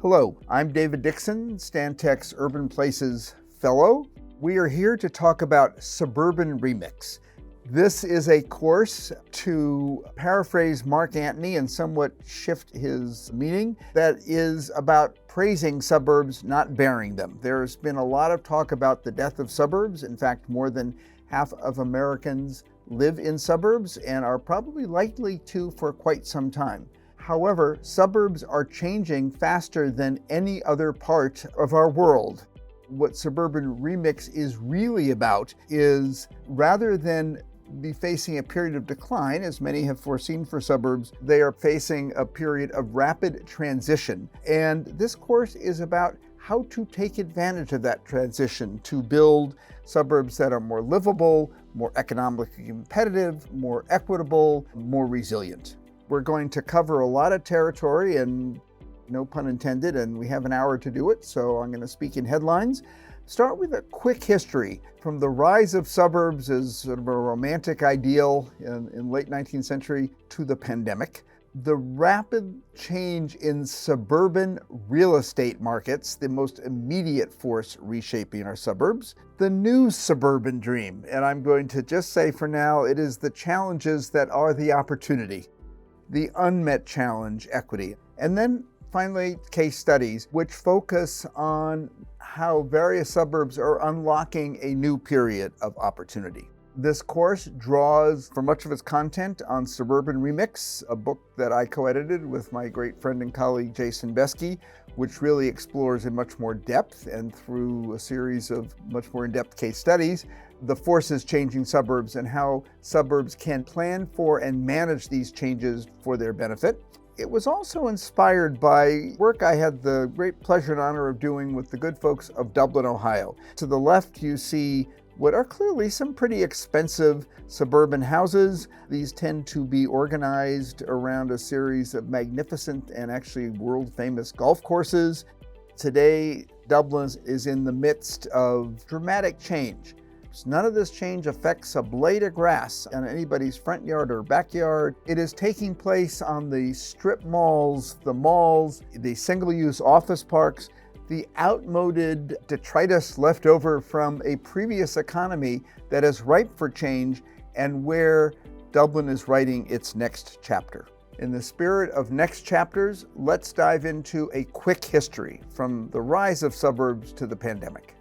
Hello, I'm David Dixon, Stantec's Urban Places Fellow. We are here to talk about Suburban Remix. This is a course, to paraphrase Mark Antony and somewhat shift his meaning, that is about praising suburbs, not burying them. There's been a lot of talk about the death of suburbs. In fact, more than half of Americans live in suburbs and are probably likely to for quite some time. However, suburbs are changing faster than any other part of our world. What Suburban Remix is really about is, rather than be facing a period of decline, as many have foreseen for suburbs, they are facing a period of rapid transition. And this course is about how to take advantage of that transition to build suburbs that are more livable, more economically competitive, more equitable, more resilient. We're going to cover a lot of territory, and no pun intended, and we have an hour to do it, so I'm going to speak in headlines. Start with a quick history from the rise of suburbs as sort of a romantic ideal in late 19th century to the pandemic. The rapid change in suburban real estate markets, the most immediate force reshaping our suburbs. The new suburban dream, and I'm going to just say for now, it is the challenges that are the opportunity. The unmet challenge, equity. And then finally, case studies, which focus on how various suburbs are unlocking a new period of opportunity. This course draws for much of its content on Suburban Remix, a book that I co-edited with my great friend and colleague Jason Beskey, which really explores in much more depth and through a series of much more in-depth case studies, the forces changing suburbs and how suburbs can plan for and manage these changes for their benefit. It was also inspired by work I had the great pleasure and honor of doing with the good folks of Dublin, Ohio. To the left, you see what are clearly some pretty expensive suburban houses. These tend to be organized around a series of magnificent and actually world-famous golf courses. Today, Dublin is in the midst of dramatic change. None of this change affects a blade of grass in anybody's front yard or backyard. It is taking place on the strip malls, the single-use office parks, the outmoded detritus left over from a previous economy that is ripe for change, and where Dublin is writing its next chapter. In the spirit of next chapters, let's dive into a quick history from the rise of suburbs to the pandemic.